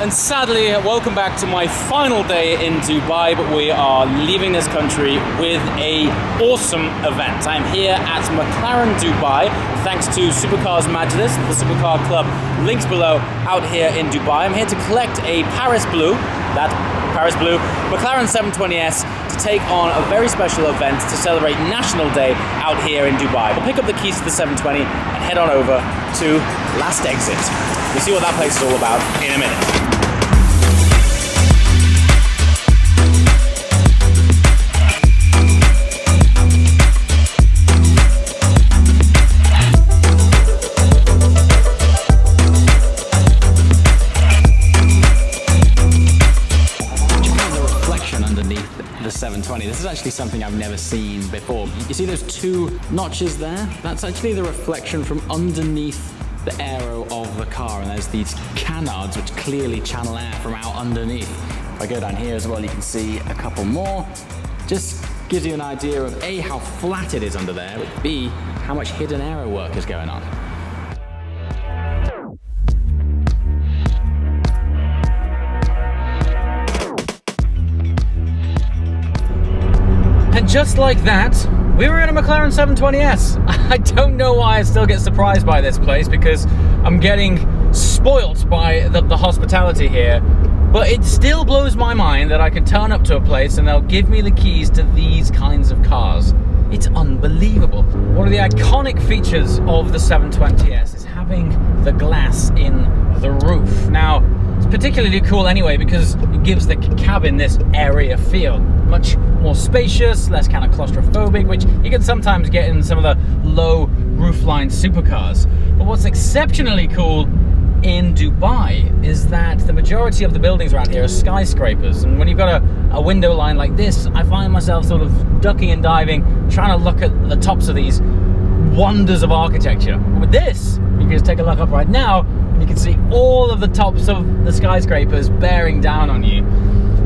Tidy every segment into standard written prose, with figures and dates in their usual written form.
and sadly, welcome back to my final day in Dubai, but we are leaving this country with an awesome event. I'm here at McLaren Dubai, thanks to Supercar Majlis, the Supercar Club, links below, out here in Dubai. I'm here to collect a Paris Blue McLaren 720S to take on a very special event to celebrate National Day out here in Dubai. We'll pick up the keys to the 720 and head on over to Last Exit. We'll see what that place is all about in a minute. The 720. This is actually something I've never seen before. You see those two notches there? That's actually the reflection from underneath the aero of the car, and there's these canards which clearly channel air from out underneath. If I go down here as well, you can see a couple more. Just gives you an idea of A, how flat it is under there, but B, how much hidden aero work is going on. And just like that, we were in a McLaren 720S. I don't know why I still get surprised by this place, because I'm getting spoilt by the hospitality here. But it still blows my mind that I can turn up to a place and they'll give me the keys to these kinds of cars. It's unbelievable. One of the iconic features of the 720S is having the glass in the roof. Now, it's particularly cool anyway because it gives the cabin this area feel. Much more spacious, less kind of claustrophobic, which you can sometimes get in some of the low roofline supercars. But what's exceptionally cool in Dubai is that the majority of the buildings around here are skyscrapers, and when you've got a window line like this, I find myself sort of ducking and diving, trying to look at the tops of these wonders of architecture. With this, you can just take a look up right now, and you can see all of the tops of the skyscrapers bearing down on you.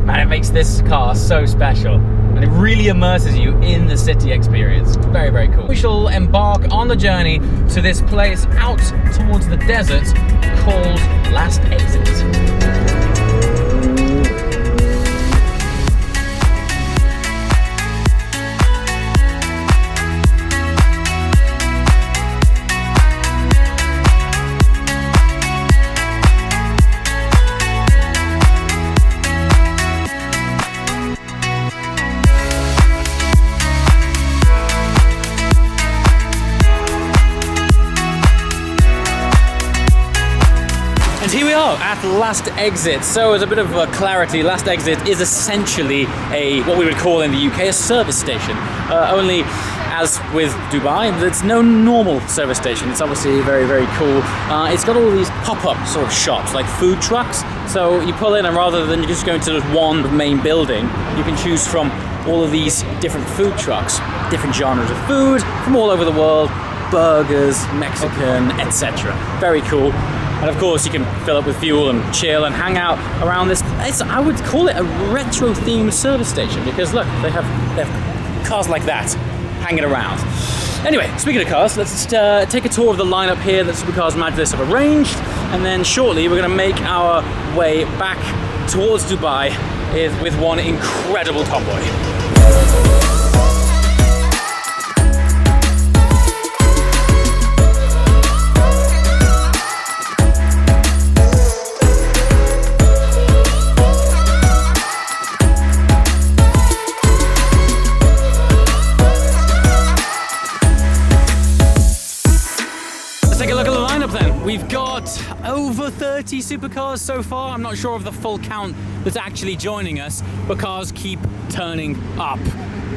Man, it makes this car so special, and it really immerses you in the city experience. Very, very cool. We shall embark on the journey to this place out towards the desert called Last Exit. Here we are at Last Exit. So as a bit of clarity, Last Exit is essentially what we would call in the UK a service station. Only as with Dubai, there's no normal service station. It's obviously very, very cool. It's got all these pop-up sort of shops, like food trucks. So you pull in, and rather than just going to one main building, you can choose from all of these different food trucks, different genres of food from all over the world, burgers, Mexican, etc. Very cool. And of course you can fill up with fuel and chill and hang out around this. I would call it a retro themed service station, because look, they have cars like that hanging around. Anyway, speaking of cars, let's take a tour of the lineup here that Supercar Majlis have arranged, and then shortly we're going to make our way back towards Dubai with one incredible convoy. We've got over 30 supercars so far. I'm not sure of the full count that's actually joining us, but cars keep turning up.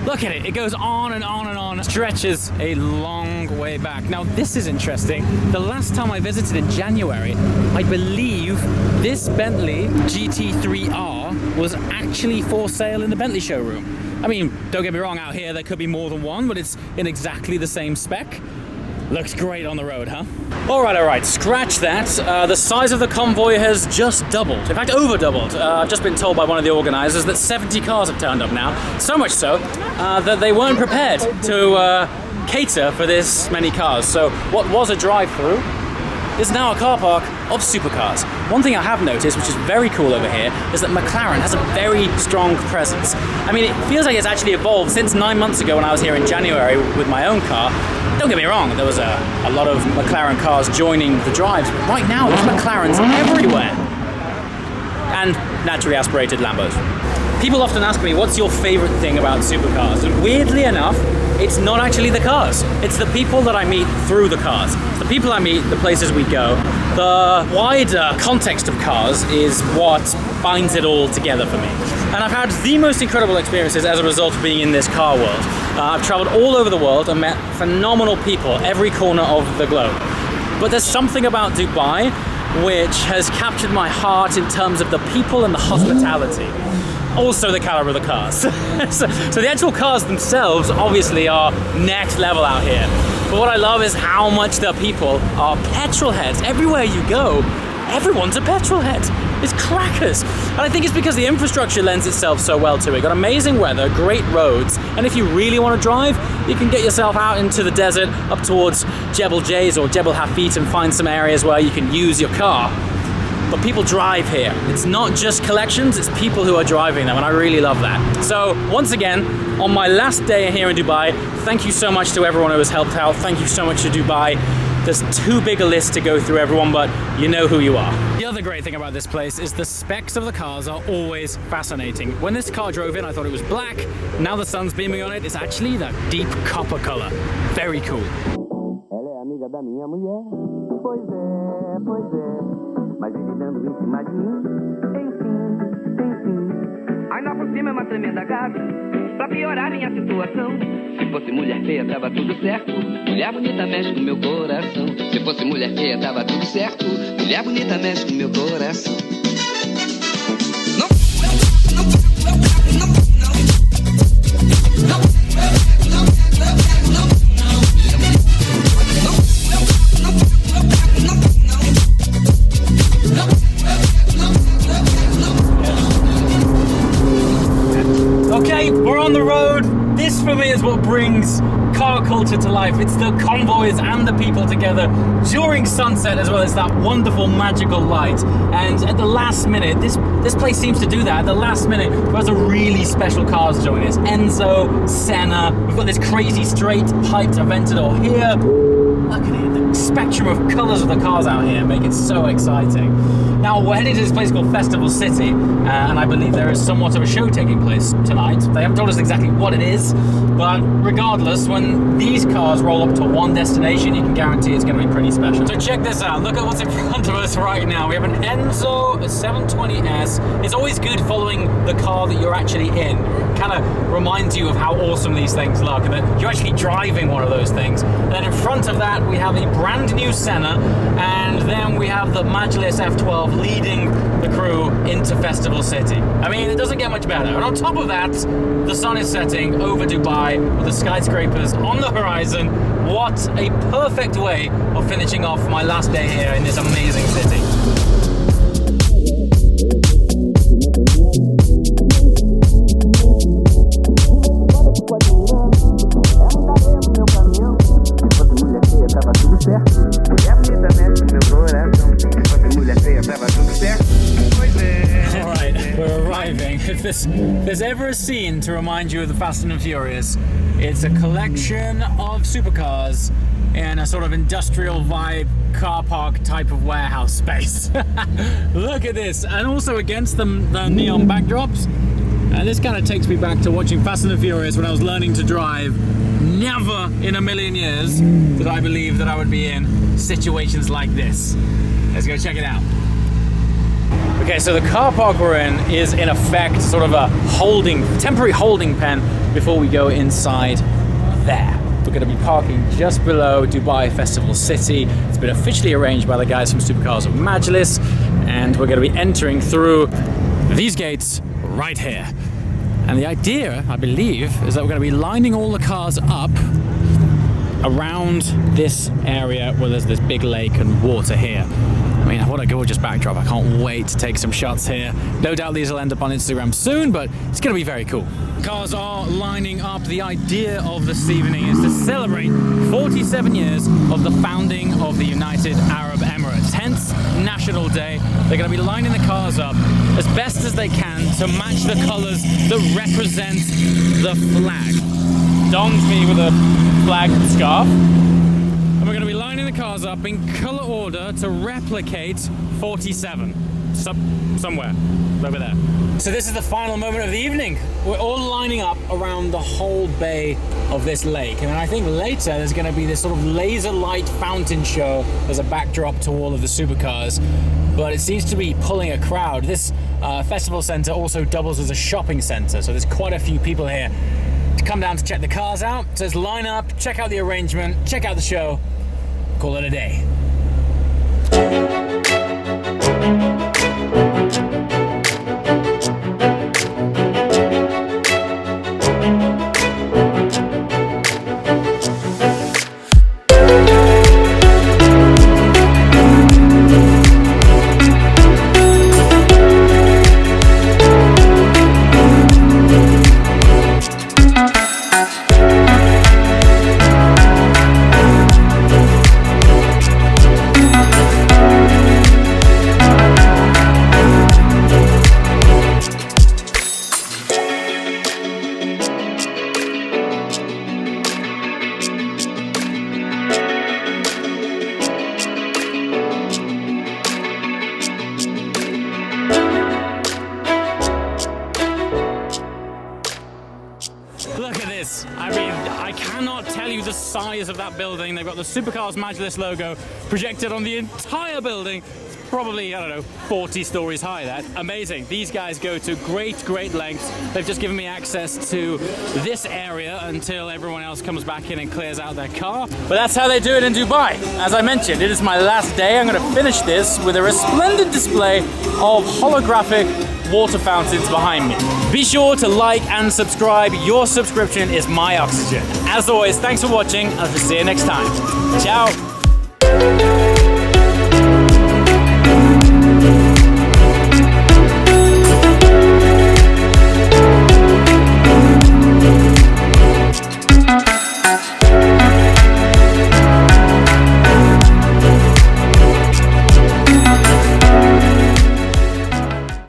Look at it, it goes on and on and on. Stretches a long way back. Now this is interesting. The last time I visited in January, I believe this Bentley GT3R was actually for sale in the Bentley showroom. I mean, don't get me wrong, out here there could be more than one, but it's in exactly the same spec. Looks great on the road, huh? All right, scratch that. The size of the convoy has just doubled. In fact, over doubled. I've just been told by one of the organizers that 70 cars have turned up now. So much so that they weren't prepared to cater for this many cars. So what was a drive-through is now a car park of supercars. One thing I have noticed, which is very cool over here, is that McLaren has a very strong presence. I mean, it feels like it's actually evolved since 9 months ago when I was here in January with my own car. Don't get me wrong, there was a lot of McLaren cars joining the drives, but right now there's McLarens everywhere. And naturally aspirated Lambos. People often ask me, what's your favorite thing about supercars? And weirdly enough, it's not actually the cars. It's the people that I meet through the cars. The people I meet, the places we go. The wider context of cars is what binds it all together for me. And I've had the most incredible experiences as a result of being in this car world. I've traveled all over the world and met phenomenal people every corner of the globe. But there's something about Dubai which has captured my heart in terms of the people and the hospitality. Also the caliber of the cars. so the actual cars themselves obviously are next level out here. But what I love is how much the people are petrol heads. Everywhere you go, everyone's a petrol head. It's crackers. And I think it's because the infrastructure lends itself so well to it. Got amazing weather, great roads, and if you really want to drive, you can get yourself out into the desert up towards Jebel Jais or Jebel Hafit and find some areas where you can use your car. But people drive here. It's not just collections, it's people who are driving them, and I really love that. So once again, on my last day here in Dubai, thank you so much to everyone who has helped out. Thank you so much to Dubai. There's too big a list to go through everyone, but you know who you are. The other great thing about this place is the specs of the cars are always fascinating. When this car drove in, I thought it was black. Now the sun's beaming on it, it's actually that deep copper color. Very cool. Mas ele dando em cima de mim, enfim. Ainda por cima é uma tremenda gata, pra piorar minha situação. Se fosse mulher feia, tava tudo certo. Mulher bonita mexe com meu coração. Se fosse mulher feia, tava tudo certo. Mulher bonita mexe com meu coração. Okay, we're on the road. This for me is what brings car culture to life. It's the convoys and the people together during sunset as well as that wonderful magical light. And at the last minute, this place seems to do that. At the last minute, there's a really special cars join us. Enzo, Senna, we've got this crazy straight piped Aventador here. Look at it, the spectrum of colours of the cars out here make it so exciting. Now we're heading to this place called Festival City, and I believe there is somewhat of a show taking place tonight. They haven't told us exactly what it is, but regardless, when these cars roll up to one destination, you can guarantee it's going to be pretty special. So check this out, look at what's in front of us right now. We have an Enzo 720S. It's always good following the car that you're actually in. It kind of reminds you of how awesome these things look, and that you're actually driving one of those things. And then in front of that, we have a brand new Senna, and then we have the Majlis F12 leading the crew into Festival City. I mean, it doesn't get much better. And on top of that, the sun is setting over Dubai with the skyscrapers on the horizon. What a perfect way of finishing off my last day here in this amazing city. If there's ever a scene to remind you of the Fast and Furious, it's a collection of supercars in a sort of industrial vibe car park type of warehouse space. Look at this, and also against the neon backdrops. And this kind of takes me back to watching Fast and Furious when I was learning to drive. Never in a million years did I believe that I would be in situations like this. Let's go check it out. Okay, so the car park we're in is in effect sort of a temporary holding pen before we go inside there. We're going to be parking just below Dubai Festival City. It's been officially arranged by the guys from Supercar Majlis, and we're going to be entering through these gates right here. And the idea, I believe, is that we're going to be lining all the cars up around this area where there's this big lake and water here. I mean, what a gorgeous backdrop. I can't wait to take some shots here. No doubt these will end up on Instagram soon, but it's going to be very cool. Cars are lining up. The idea of this evening is to celebrate 47 years of the founding of the United Arab Emirates, hence National Day. They're going to be lining the cars up as best as they can to match the colors that represent the flag. Dong's me with a flag scarf. And we're going to be lining the cars up in color order to replicate 47. Somewhere over there. So this is the final moment of the evening. We're all lining up around the whole bay of this lake. And I think later there's going to be this sort of laser light fountain show as a backdrop to all of the supercars. But it seems to be pulling a crowd. This festival center also doubles as a shopping center. So there's quite a few people here to come down to check the cars out. So let's line up, check out the arrangement, check out the show, call it a day. Look at this. I mean, I cannot tell you the size of that building. They've got the Supercar Majlis logo projected on the entire building. It's probably, I don't know, 40 stories high. That amazing. These guys go to great lengths. They've just given me access to this area until everyone else comes back in and clears out their car. But that's how they do it in Dubai. As I mentioned, it is my last day. I'm going to finish this with a resplendent display of holographic water fountains behind me. Be sure to like and subscribe. Your subscription is my oxygen. As always, thanks for watching. I'll see you next time. Ciao.